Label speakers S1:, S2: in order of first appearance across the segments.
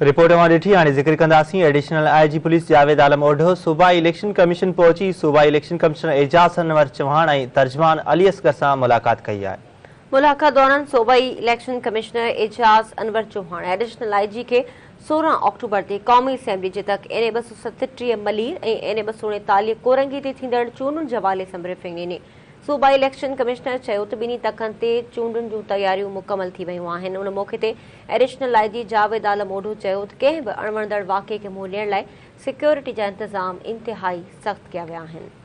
S1: Report में ॾिठी हाणे ज़िक्र कंदासीं। Additional IG police Javed Alam ओढो सूबाई इलेक्शन कमीशन पहुची सूबाई इलेक्शन कमिश्नर एजाज अनवर चौहान ऐं तर्जमान अली असगर सां मुलाक़ात कई आहे।
S2: मुलाक़ात दौरान सूबाई इलेक्शन कमिश्नर एजाज अनवर चौहान एडिशनल आईजी के 16 अक्टूबर ते क़ौमी असेंबली जे तक NA 237 मलीर ऐं NA 239 कोरंगी ते थींदड़ चूंडुनि जे हवाले सां ब्रीफिंग ॾिनी। सूबाई इलेक्शन कमिश्नर चयो त ॿिन्ही तखनि ते चूंडुनि जूं तयारियूं मुकमल थी वयूं आहिनि। उन मौक़े ते एडिशनल आईजी जावेद आलम ओढो चयो त कंहिं बि अणवणंदड़ वाक़े खे मुंहुं ॾियण लाइ सिक्योरिटी जा इंतज़ाम इंतिहाई सख़्त कया विया आहिनि।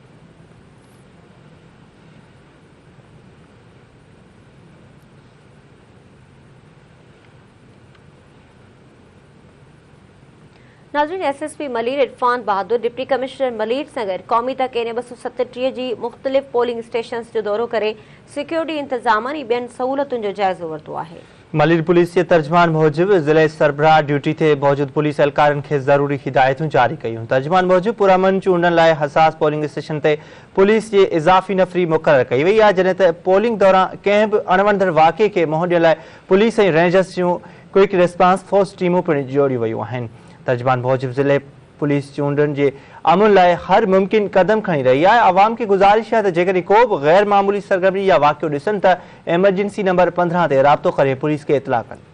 S2: नाज़रीन, SSP मलीर इरफान बहादुर डिप्टी कमिश्नर मलीर सां गॾु क़ौमी तक NA 237 जी मुख़्तलिफ़ पोलिंग स्टेशन्स जो दौरो करे सिक्योरिटी इंतज़ामनि ऐं ॿियनि सहूलतुनि जो जाइज़ो वरितो आहे।
S1: मलीर पुलिस जे तर्जमान मूजिबि ज़िले सरबराह ड्यूटी ते मौजूद पुलिस एहलकारनि खे ज़रूरी हिदायतूं जारी कयूं। तर्जमान मूजिबि पुरअमन चूंडनि लाइ हसास पोलिंग स्टेशन ते पुलिस जे इज़ाफ़ी नफ़री मुक़रर कई वई आहे, जॾहिं त पोलिंग दौरान कंहिं बि अणवणंदड़ वाक़े खे मुंहुं ॾियण लाइ पुलिस ऐं रेंजर्स जूं क्विक रिस्पांस फोर्स टीमूं पिणु जोड़ियूं वयूं आहिनि। तर्जमान मूजिबि ज़िले पुलिस चूंडनि जे अमन लाइ हर मुमकिन कदम खणी रही आहे। आवाम खे गुज़ारिश आहे त जेकॾहिं को बि गैर मामूली सरगर्मी या वाक़ियो ॾिसनि त एमरजेंसी नंबर 15 ते राब्तो करे पुलिस खे इतला कनि।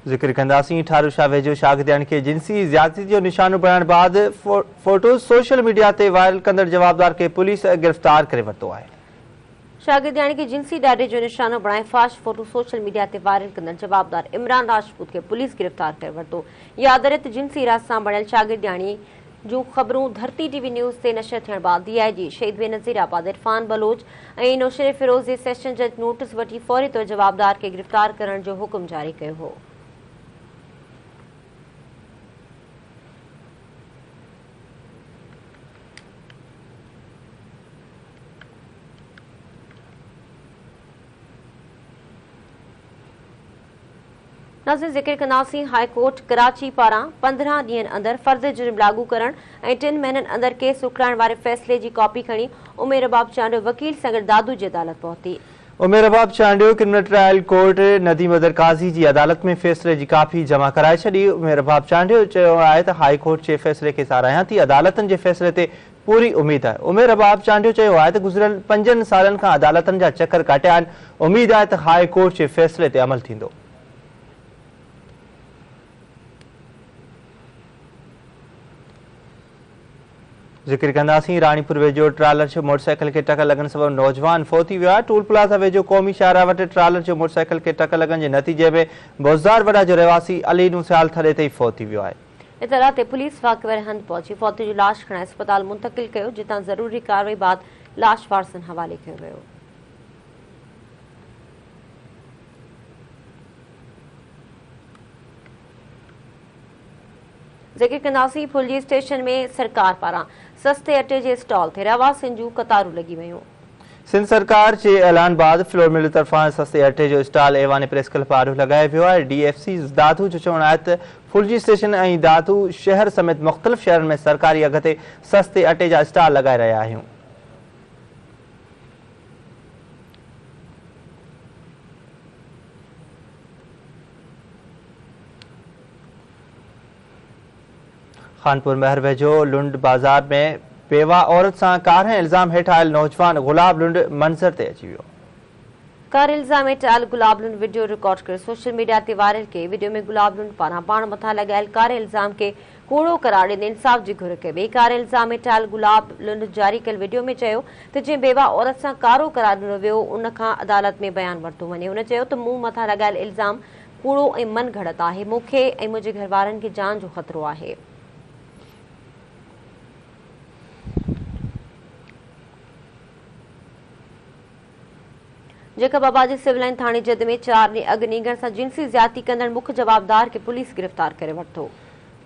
S1: ज़िक्र कंदासीं। ठारू शाह वेझो शागिर्दनि खे जिंसी ज़्यादती जो निशानो बणाइण बाद फोटो सोशल मीडिया ते वायरल कंदड़ जवाबदार खे पुलिस गिरफ़्तार करे वरितो आहे।
S2: शागिर्दनि खे जिंसी ॾाढे जो निशानो बणाए फाश फोटो सोशल मीडिया ते वायरल कंदड़ जवाबदार इमरान राजपूत खे पुलिस गिरफ़्तार करे वरितो। यादि रहे त जिंसी रास सां बणियल शागिर्दयाणी जूं ख़बरूं धरती TV न्यूज़ ते नशर थियण बाद DIG शहीद बेनज़ीर आबाद इरफान बलोच ऐं नौशर फिरोज़ जे सेशन जज नोटिस वठी फौरी तौर जवाबदार खे गिरफ़्तार करण जो हुकुम जारी कयो हो। नाज़रीन, ज़िक्र कंदासीं। हाई कोर्ट कराची पारां 15 ॾींहनि अंदरि फर्ज़ जुर्म लागू करण ऐं 3 महीननि अंदरि केस रुकाइण वारे फ़ैसिले जी कॉपी खणी उमेर अबाब चांडियो वकील सां गॾु दादू जी अदालत पहुती। Umer Abab Chandio criminal trial court Nadeem अदर काज़ी जी अदालत में फ़ैसिले जी कॉपी जमा कराए छॾी। उमेर अबाब चांडियो चयो आहे त हाई कोर्ट जे फ़ैसिले खे साराहियां थी। अदालतनि जे फ़ैसिले ते पूरी उमेद आहे। उमेर अबाब चांडियो चयो आहे त गुज़िरियल 5 सालनि खां अदालतनि जा चकर काटिया आहिनि। उमेद आहे त हाई कोर्ट जे फ़ैसिले ते अमल थींदो। ज़िक्र कंदासीं। रानीपुर वेझो ट्रालर जो मोटरसाइकिल खे टक्कर लॻण सबबि नौजवान फौत थी वियो आहे। टोल प्लाज़ा वेझो क़ौमी शाहराह वटि ट्रालर जो मोटरसाइकिल खे टक्कर लॻण जे नतीजे में बोज़दार वड़ा जो रहवासी अली नुसियाल थले ते फौत थी वियो आहे। इतला ते पुलिस वाक़े वारे हंधि पहुची फौत जी लाश खणाए अस्पताल मुंतक़िल कयो, जितां ज़रूरी कार्रवाई बाद लाश वारसनि हवाले कयो वियो। ज़िक्र कंदासीं। फुलजी स्टेशन में सरकार पारां सस्ते अटे जे स्टॉल ते रहवासियुनि जूं कतारूं लॻी वयूं। सिंध सरकार जे ऐलान बाद फ्लोर मिल तरफ़ां सस्ते अटे जो स्टॉल ऐवान प्रेस क्लब पारां लॻायो वियो आहे। DFC दादू जो चवणु आहे त फुलजी स्टेशन ऐं दादू शहर समेत मुख़्तलिफ़ शहरनि में सरकारी अघ ते सस्ते अटे जा स्टॉल लॻाए रहिया आहियूं। खानपुर महर वेझो लुंड बाज़ार में बेवा औरत सां कार इल्ज़ाम हेठि आयल नौजवान गुलाब लुंड मंज़र ते अची वियो। कार इल्ज़ाम हेठि आयल गुलाब लुंड वीडियो रिकॉर्ड करे सोशल मीडिया ते वायरल कई। वीडियो में गुलाब लुंड पारां पाण मथां लॻायल कार इल्ज़ाम खे कूड़ो करार ॾींदे इंसाफ़ जी घुर कई। ॿिए कार इल्ज़ाम हेठि आयल गुलाब लुंड जारी कयल वीडियो में चयो त जंहिं बेवा औरत सां कारो करार ॾिनो वियो उन खां अदालत में बयानु वरितो वञे। हुन चयो त मूं मथां लॻायल इल्ज़ाम कूड़ो ऐं मन घड़त आहे। मूंखे ऐं मुंहिंजे घर वारनि खे जान जो ख़तरो आहे। जेका बाबाजी सिविल लाइन थाणे जद में 4 ॾींहं अॻु नींगण सां जिंसी ज़्यादती कंदड़ मुख्य जवाबदार खे पुलिस गिरफ़्तार करे वरितो।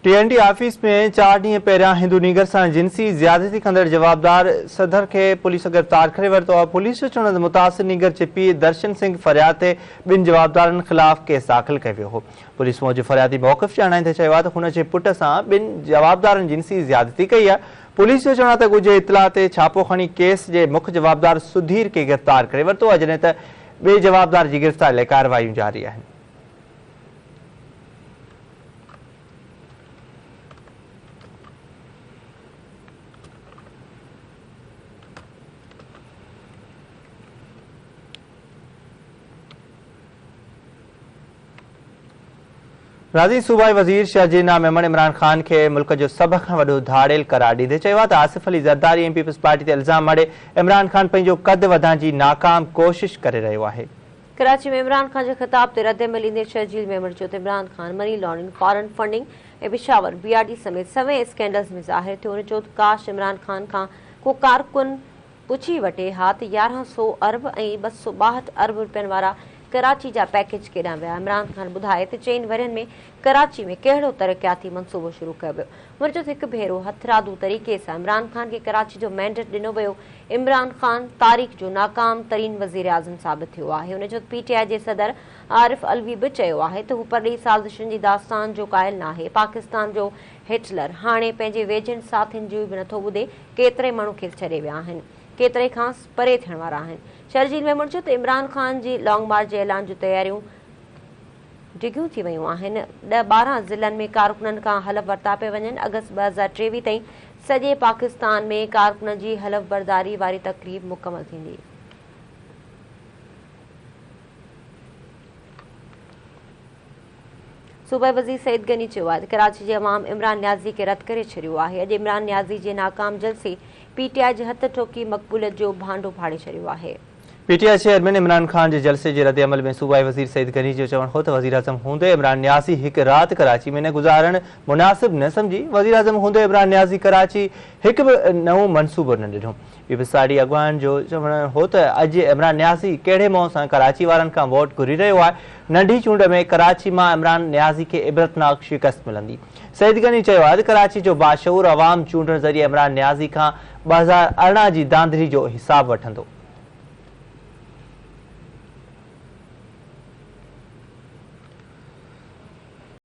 S2: TND ऑफिस में 4 ॾींहं पहिरियां हिंदू नीगर सां जिंसी ज़्यादती कंदड़ जवाबदार सदर खे पुलिस गिरफ़्तार करे वरितो आहे। पुलिस जो चवण मुतासिर नीगर जे पीउ दर्शन सिंह फरियाद ते 2 जवाबदारनि ख़िलाफ़ केस दाख़िल कयो वियो हो। पुलिस मूजिबि फरियादी मौक़िफ़ ॼाणाईंदे चयो आहे त हुन जे पुट सां 2 जवाबदारनि जिंसी ज़्यादती कई आहे।
S1: पुलिस जो चवणु आहे त ॻुझे इतला ते छापो खणी केस जे मुख्य जवाबदार सुधीर खे गिरफ़्तार करे वरितो आहे, जॾहिं त ॿिए जवाबदार जी गिरफ़्तारी लाइ कार्रवायूं जारी आहिनि। राज़ी सूबाई वज़ीर शहजीना मेमन इमरान खान के मुल्क जो सभ खां वॾो धाड़ेल करार ॾींदे चयो आहे त आसिफ अली ज़रदारी ऐं पीपल्स पार्टी ते इल्ज़ाम मड़े इमरान खान पंहिंजो कद वधाइण जी नाकाम कोशिश करे रहियो आहे।
S2: कराची में इमरान खान जे ख़िताब ते रद्द अमल ईंदे शहजील मेमन चयो त Imran Khan money laundering, foreign funding ऐं पेशावर BRD समेत सवे स्कैंडल्स में ज़ाहिर थियो। हुन चयो त काश इमरान खान खां को कारकुन पुछी वठे हा त 1100 अरब ऐं 262 अरब रुपयनि वारा कराची जा पैकेज केॾां विया। इमरान खान ॿुधाए त 4 वरियनि में कराची में कहिड़ो तरक़ियाती मनसूबो शुरू कयो वियो। हुन चयो त हिकु भेरो हथरादू तरीक़े सां इमरान खान खे कराची जो मैंडेट ॾिनो वियो। इमरान खान तारीख़ जो नाकाम तरीन वज़ीर आज़म साबित थियो आहे। हुन चयो त PTI जे सदर आरिफ अलवी बि चयो आहे त हू परॾेही साज़िशुनि जी दास्तान जो क़ाइल नाहे। पाकिस्तान जो हिटलर हाणे पंहिंजे वेझनि साथियुनि जी बि नथो ॿुधे। केतिरे माण्हू खे छॾे विया आहिनि, केतिरे खां परे थियण वारा आहिनि। शहजील मेमन चयो त इमरान खान जी लॉन्ग मार्च जे ऐलान जूं तयारियूं डिघियूं थी वियूं आहिनि। 10-12 ज़िलनि में कारकुननि खां हलफ़ वरिता पिया वञनि। अगस्त 2023 ताईं सॼे पाकिस्तान में कारकुननि जी हलफ़ बरदारी वारी तक़रीब मुकमल थींदी। सूबाई वज़ीर सईद गनी चयो आहे त कराची जे अवाम इमरान न्याज़ी खे रद्द करे छॾियो आहे। अॼु इमरान न्याज़ी जे नाकाम जलसे PTI जे हथ ठोकी मक़बूलियत जो भांडो फाड़े छॾियो आहे।
S1: PTI चेयरमैन इमरान खान जे जलसे जे रद्द अमल में सूबाई वज़ीर सईद गनी जो चवणु हो त वज़ीर आज़म हूंदे इमरान न्याज़ी हिकु राति कराची में न गुज़ारणु मुनासिब न सम्झी। वज़ीर आज़म हूंदे इमरान न्याज़ी कराची हिकु बि नओं मनसूबो न ॾिनो। पीपल्स पार्टी अॻवान जो चवणु हो त अॼु इमरान न्याज़ी कहिड़े मुंहं सां कराची वारनि खां वोट घुरी रहियो आहे। नंढी चूंड में कराची मां इमरान न्याज़ी खे इबरतनाक शिकस्त मिलंदी। सईद गनी चयो आहे त कराची जो बाशऊर अवाम चूंडण ज़रिए इमरान न्याज़ी खां 2018 जी दांधरी जो हिसाब वठंदो।